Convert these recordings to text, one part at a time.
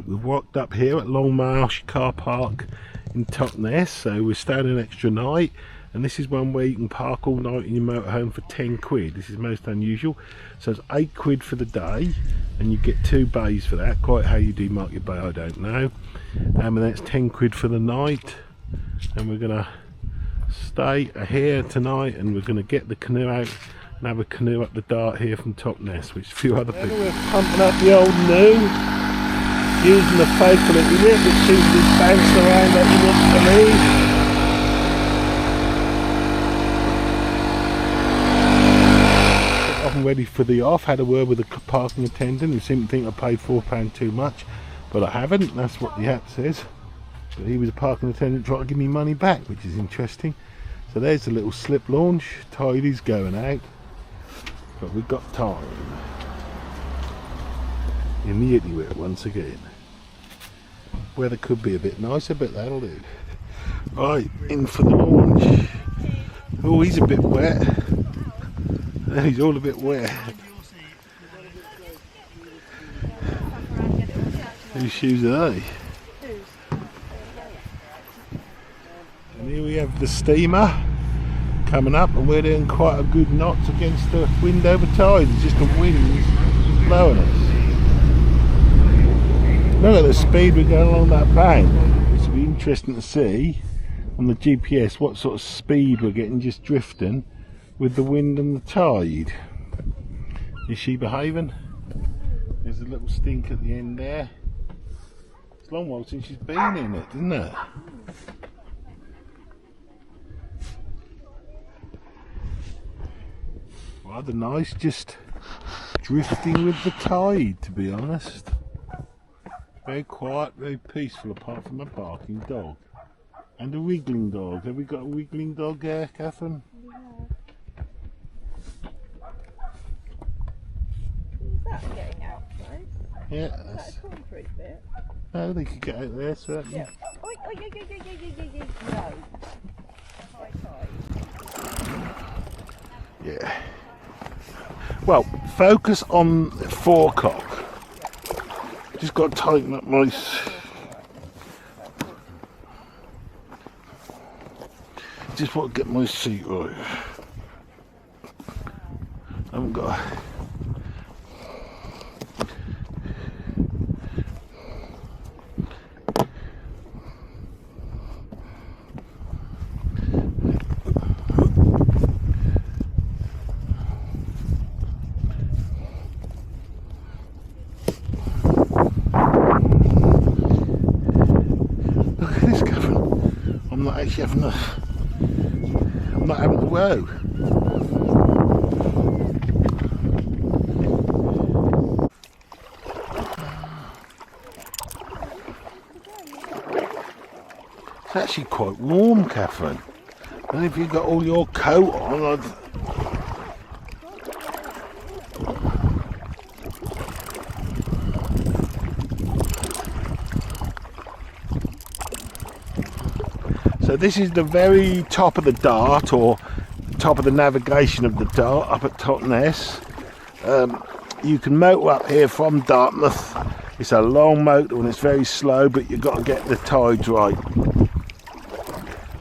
We've walked up here at Longmarsh car park in Totness, so we're staying an extra night, and this is one where you can park all night in your motorhome for 10 quid. This is most unusual. So it's 8 quid for the day and you get 2 bays for that. Quite how you do mark your bay I don't know. And then it's 10 quid for the night, and we're gonna stay here tonight, and we're gonna get the canoe out and have a canoe up the dart here from Totness, which a few other people. We're pumping up the old canoe using the faithful little whip, which seems to be bouncing around like he wants to leave. I'm ready for the off. Had a word with the parking attendant who seemed to think I paid £4 too much, but I haven't. That's what the app says. But he was a parking attendant trying to give me money back, which is interesting. So there's a little slip launch. Tide is going out, but we've got time. In the Italy whip once again. Weather could be a bit nicer, but that'll do. Right, in for the launch. Oh, he's a bit wet. He's all a bit wet. Whose shoes are they? And here we have the steamer coming up, and we're doing quite a good knots against the wind over tide. It's just the wind blowing us. Look at the speed we're going along that bank. It'll be interesting to see on the GPS what sort of speed we're getting just drifting with the wind and the tide. Is she behaving? There's a little stink at the end there. It's a long while since she's been in it, isn't it? Rather nice, just drifting with the tide, to be honest. Very quiet, very peaceful, apart from a barking dog and a wiggling dog. Have we got a wiggling dog there, Catherine? Is that getting out, right? Yeah. That's a concrete bit. No, they could get out there, certainly. Yeah. Oi, oi, oi, oi, oi, oi, oi, oi. No. High tide. Yeah. Well, focus on the forecock. Just got to tighten up my... Just want to get my seat right. I haven't got... I'm not having to row. It's actually quite warm, Catherine. And if you've got all your coat on, So this is the very top of the dart, or top of the navigation of the dart up at Totness. You can motor up here from Dartmouth. It's a long motor and it's very slow, but you've got to get the tides right.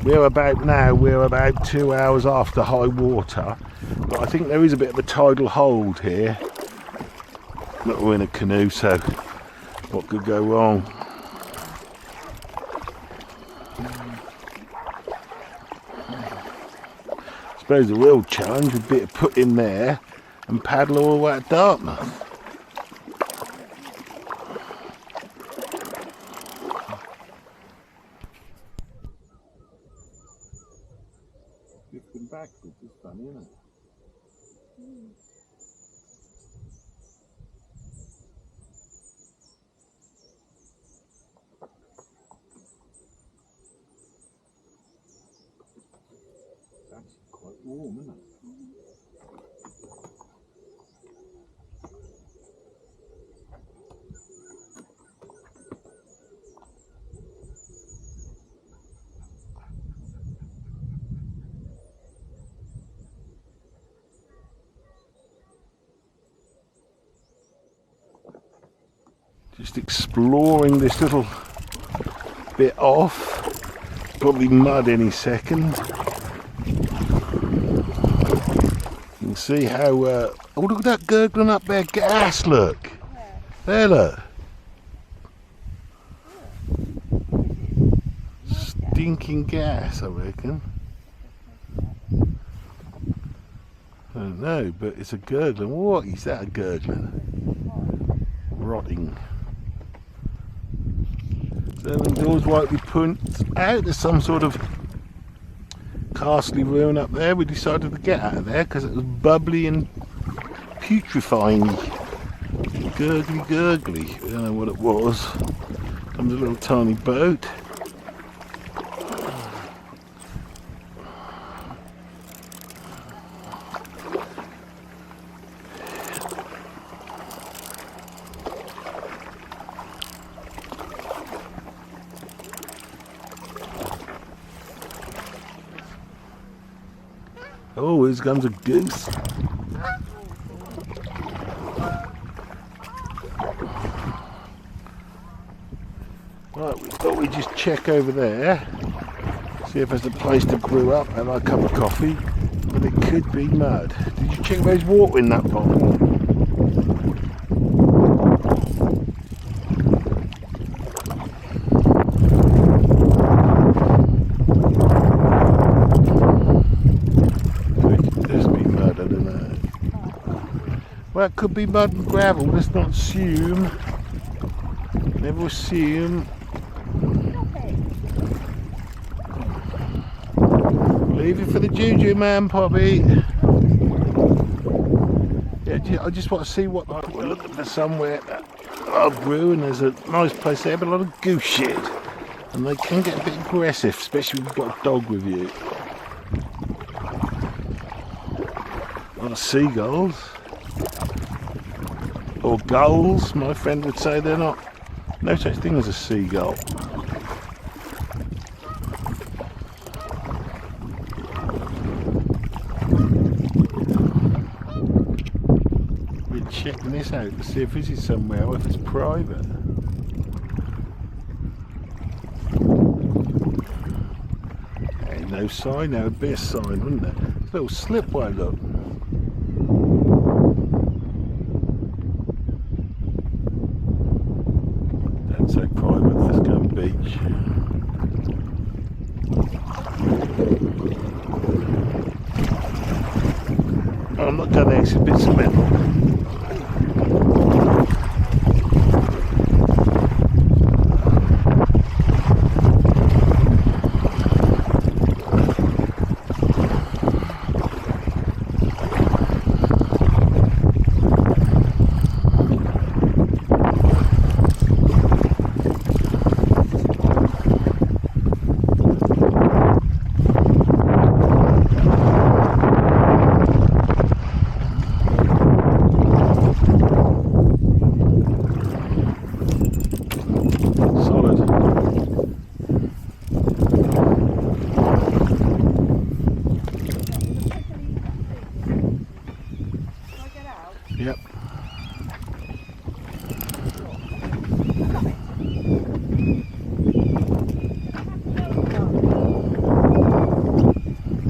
We're about 2 hours after high water, but I think there is a bit of a tidal hold here. But we're in a canoe, so what could go wrong? I suppose the real challenge would be to put in there and paddle all the way to Dartmouth. Drifting backwards is funny, isn't it? It's actually quite warm, isn't it? Just exploring this little bit off. Probably mud any second. You can see how, oh look at that gurgling up there, gas, look. There, look. Stinking gas, I reckon. I don't know, but it's a gurgling. What is that, a gurgling? Rotting. So the doors rightly point out. There's some sort of castle ruin up there. We decided to get out of there because it was bubbly and putrefying. Gurgly. I don't know what it was. Comes a little tiny boat. Oh, here comes a goose. Right, we thought we'd just check over there, see if there's a place to brew up, have a cup of coffee, but it could be mud. Did you check there's water in that bottle? Well, it could be mud and gravel, let's not assume. Never assume. Leave it for the juju man, Poppy. Yeah, I just want to see what we're looking for somewhere that I'll brew, and there's a nice place there, but a lot of goose shit. And they can get a bit aggressive, especially when you've got a dog with you. A lot of seagulls. Or gulls, my friend would say. They're not, no such thing as a seagull. We're checking this out to see if this is somewhere or if it's private. Hey, no sign now, it'd be a sign, wouldn't it? It's a little slipway, look. So private, let's go on beach. Oh, I'm not going to exit bits of metal. Yep.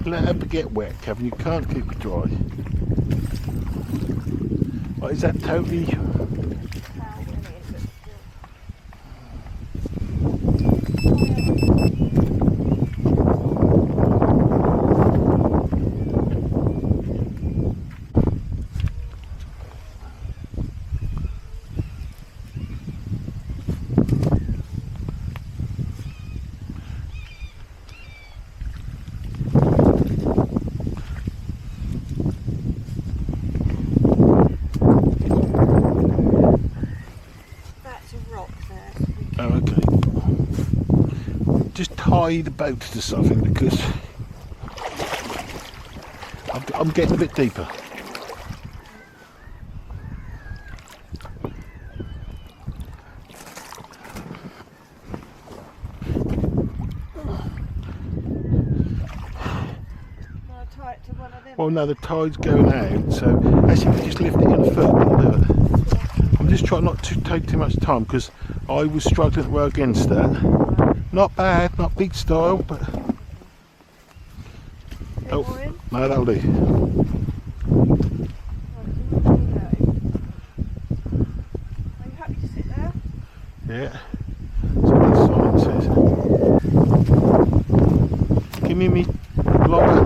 Let her get wet, Kevin. You can't keep it dry. What is that totally? Oh, okay. Just tie the boat to something because I'm getting a bit deeper. Well, no, the tide's going out, so actually, if you just lift it in a foot, I'll do it. I'm just try not to take too much time because I was struggling to row against that. Not bad, not big style, but oh, no, that'll do. Are you happy to sit there? Yeah. So that sign says. Give me blogger.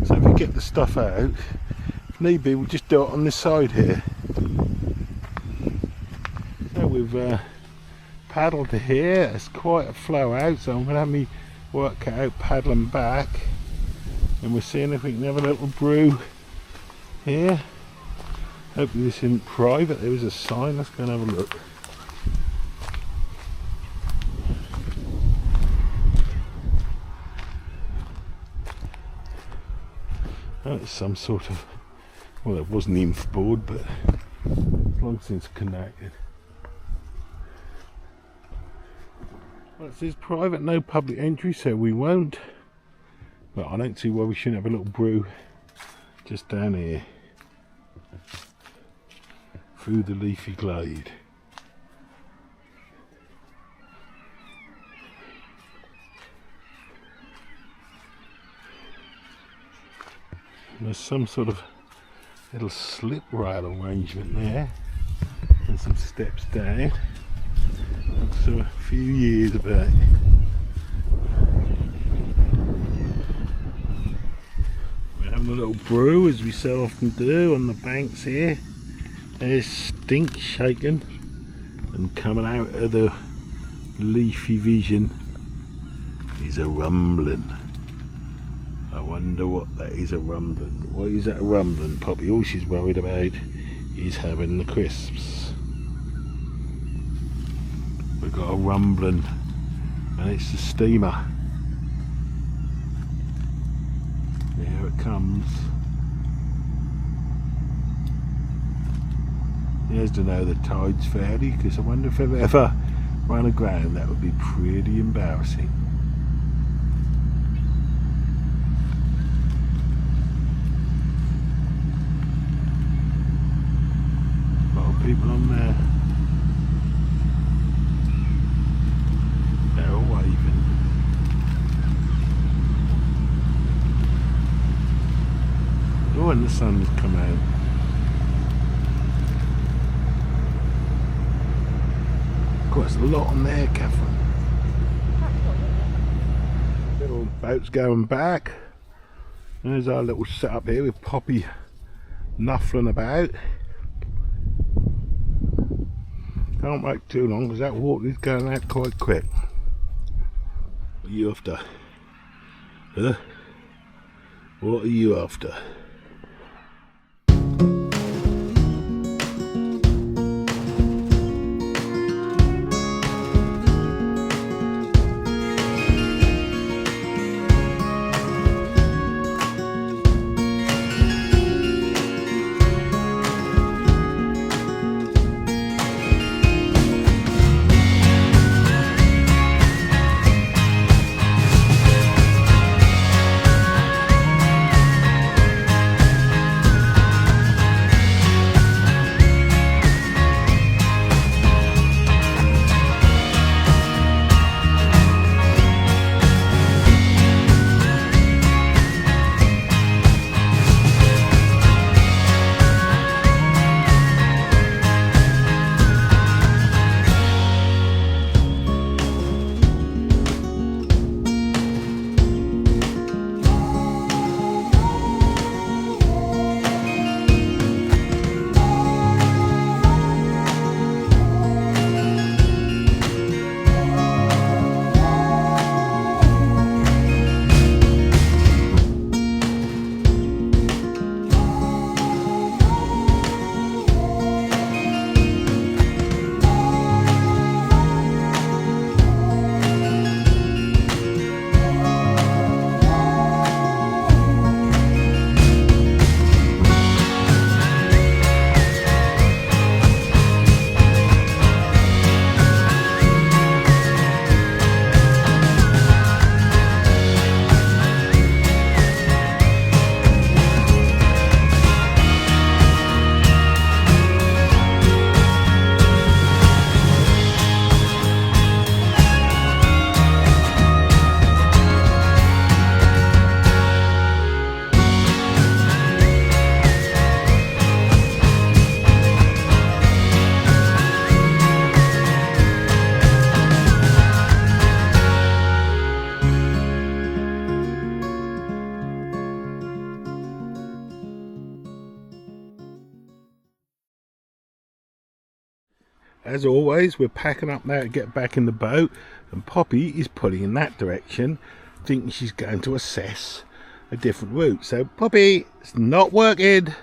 So if we get the stuff out, if need be, we'll just do it on this side here. So we've paddled to here. It's quite a flow out, so I'm going to have me work it out paddling back. And we're seeing if we can have a little brew here. Hopefully this isn't private. There is a sign. Let's go and have a look. Oh, it's some sort of, well, it wasn't inf board, but as long as it's connected. Well, it says private, no public entry, so we won't. But I don't see why we shouldn't have a little brew just down here through the leafy glade. And there's some sort of little slip rail arrangement there and some steps down. So a few years back. Having a little brew as we so often do on the banks here. There's stink shaking and coming out of the leafy vision is a rumbling. I wonder what that is a rumbling. Why is that a rumbling, Poppy? All she's worried about is having the crisps. We've got a rumbling and it's the steamer. Here it comes. Here's to know the tide's fairly, because I wonder if I've ever run aground. That would be pretty embarrassing. A lot of people on there. They're all waving. Oh, and the sun's come out. Quite a lot on there, Catherine. Little boats going back. There's our little setup here with Poppy nuffling about. Can't wait too long because that water is going out quite quick. What are you after? Huh? What are you after? As always, we're packing up now to get back in the boat, and Poppy is pulling in that direction, thinking she's going to assess a different route. So Poppy, it's not working.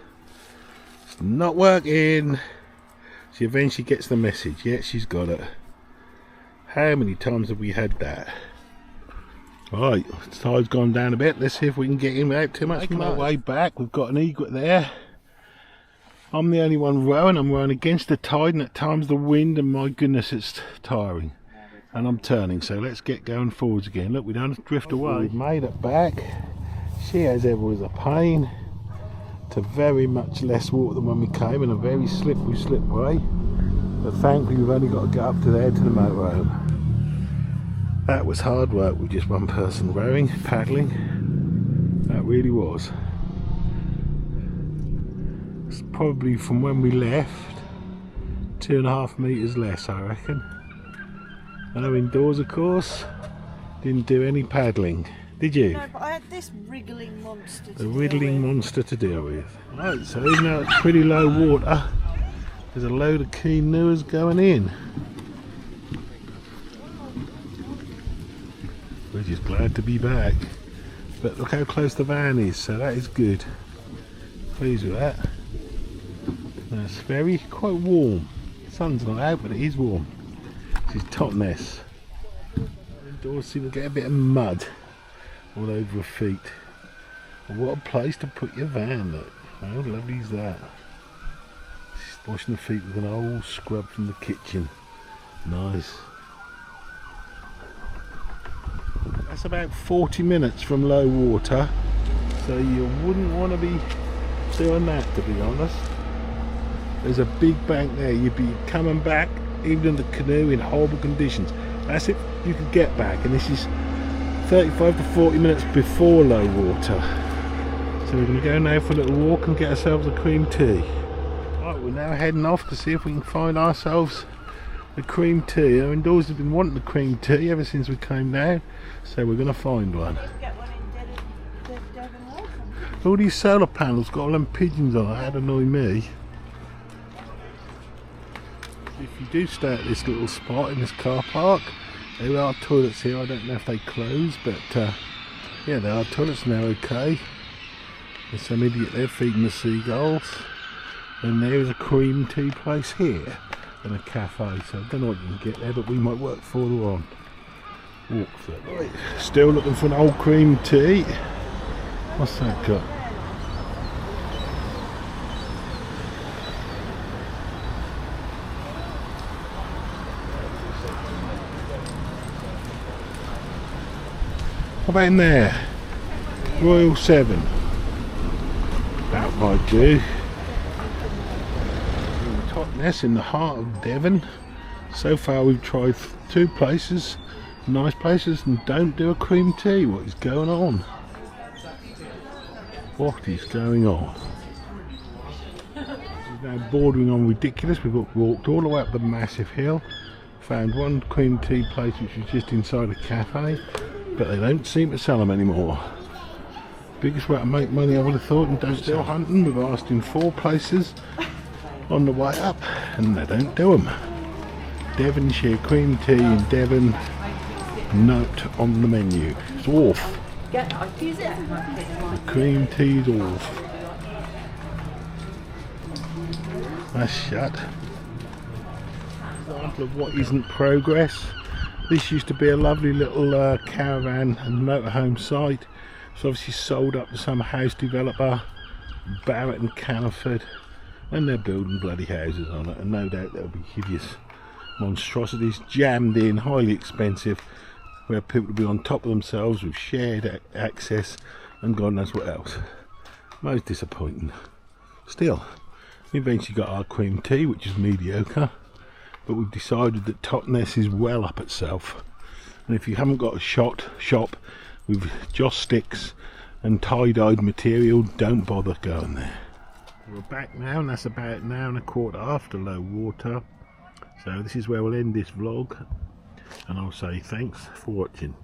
It's not working. She eventually gets the message. Yeah, she's got it. How many times have we had that? Right, the tide's gone down a bit. Let's see if we can get in without too much. Making our way back, we've got an egret there. I'm the only one rowing. I'm rowing against the tide, and at times the wind, and my goodness, it's tiring. And I'm turning, so let's get going forwards again. Look, we don't drift away. We've made it back. She, as ever, was a pain. To very much less water than when we came, in a very slippery slipway. But thankfully, we've only got to get up to there to the motorhome. That was hard work with just one person rowing, paddling. That really was. It's probably from when we left 2.5 meters less, I reckon. No indoors, of course. Didn't do any paddling, did you? No, but I had this wriggling monster to The wriggling monster to deal with. Right, so even though it's pretty low water, there's a load of canoers going in. We're just glad to be back. But look how close the van is, so that is good. Pleased with that. And it's quite warm. The sun's not out, but it is warm. This is Totness. Indoors seem to get a bit of mud all over her feet. But what a place to put your van, look. How lovely is that? She's washing her feet with an old scrub from the kitchen. Nice. That's about 40 minutes from low water, so you wouldn't want to be doing that, to be honest. There's a big bank there. You'd be coming back even in the canoe in horrible conditions. That's if you could get back, and this is 35 to 40 minutes before low water. So we're going to go now for a little walk and get ourselves a cream tea. Right, we're now heading off to see if we can find ourselves a cream tea. Our indoors have been wanting the cream tea ever since we came down, so we're going to find one. All these solar panels got all them pigeons on it. That'd annoy me. If you do stay at this little spot in this car park, there are toilets here. I don't know if they close, but yeah, there are toilets now. Okay, there's some idiot there feeding the seagulls, and there is a cream tea place here and a cafe, so I don't know what you can get there, but we might work further on. Walk for it. Right. Still looking for an old cream tea. What's that got? How about in there? Royal 7. That might do. In Totness, in the heart of Devon. So far we've tried 2 places, nice places, and don't do a cream tea. What is going on? What is going on? We're now bordering on ridiculous. We've walked all the way up the massive hill. Found one cream tea place which was just inside a cafe, but they don't seem to sell them anymore. Biggest way to make money, I would have thought, and don't still hunting. We've asked in 4 places on the way up, and they don't do them. Devonshire cream tea in Devon, not on the menu. It's off. The cream tea's off. That's shut. Example of what isn't progress. This used to be a lovely little caravan and motorhome site. It's obviously sold up to some house developer, Barrett and Canaford, and they're building bloody houses on it, and no doubt there'll be hideous monstrosities jammed in, highly expensive, where people will be on top of themselves with shared access and God knows what else. Most disappointing. Still, we eventually got our cream tea, which is mediocre, but we've decided that Totness is well up itself, and if you haven't got a shop with joss sticks and tie-dyed material, don't bother going there. We're back now, and that's about an hour and a quarter after low water, so this is where we'll end this vlog, and I'll say thanks for watching.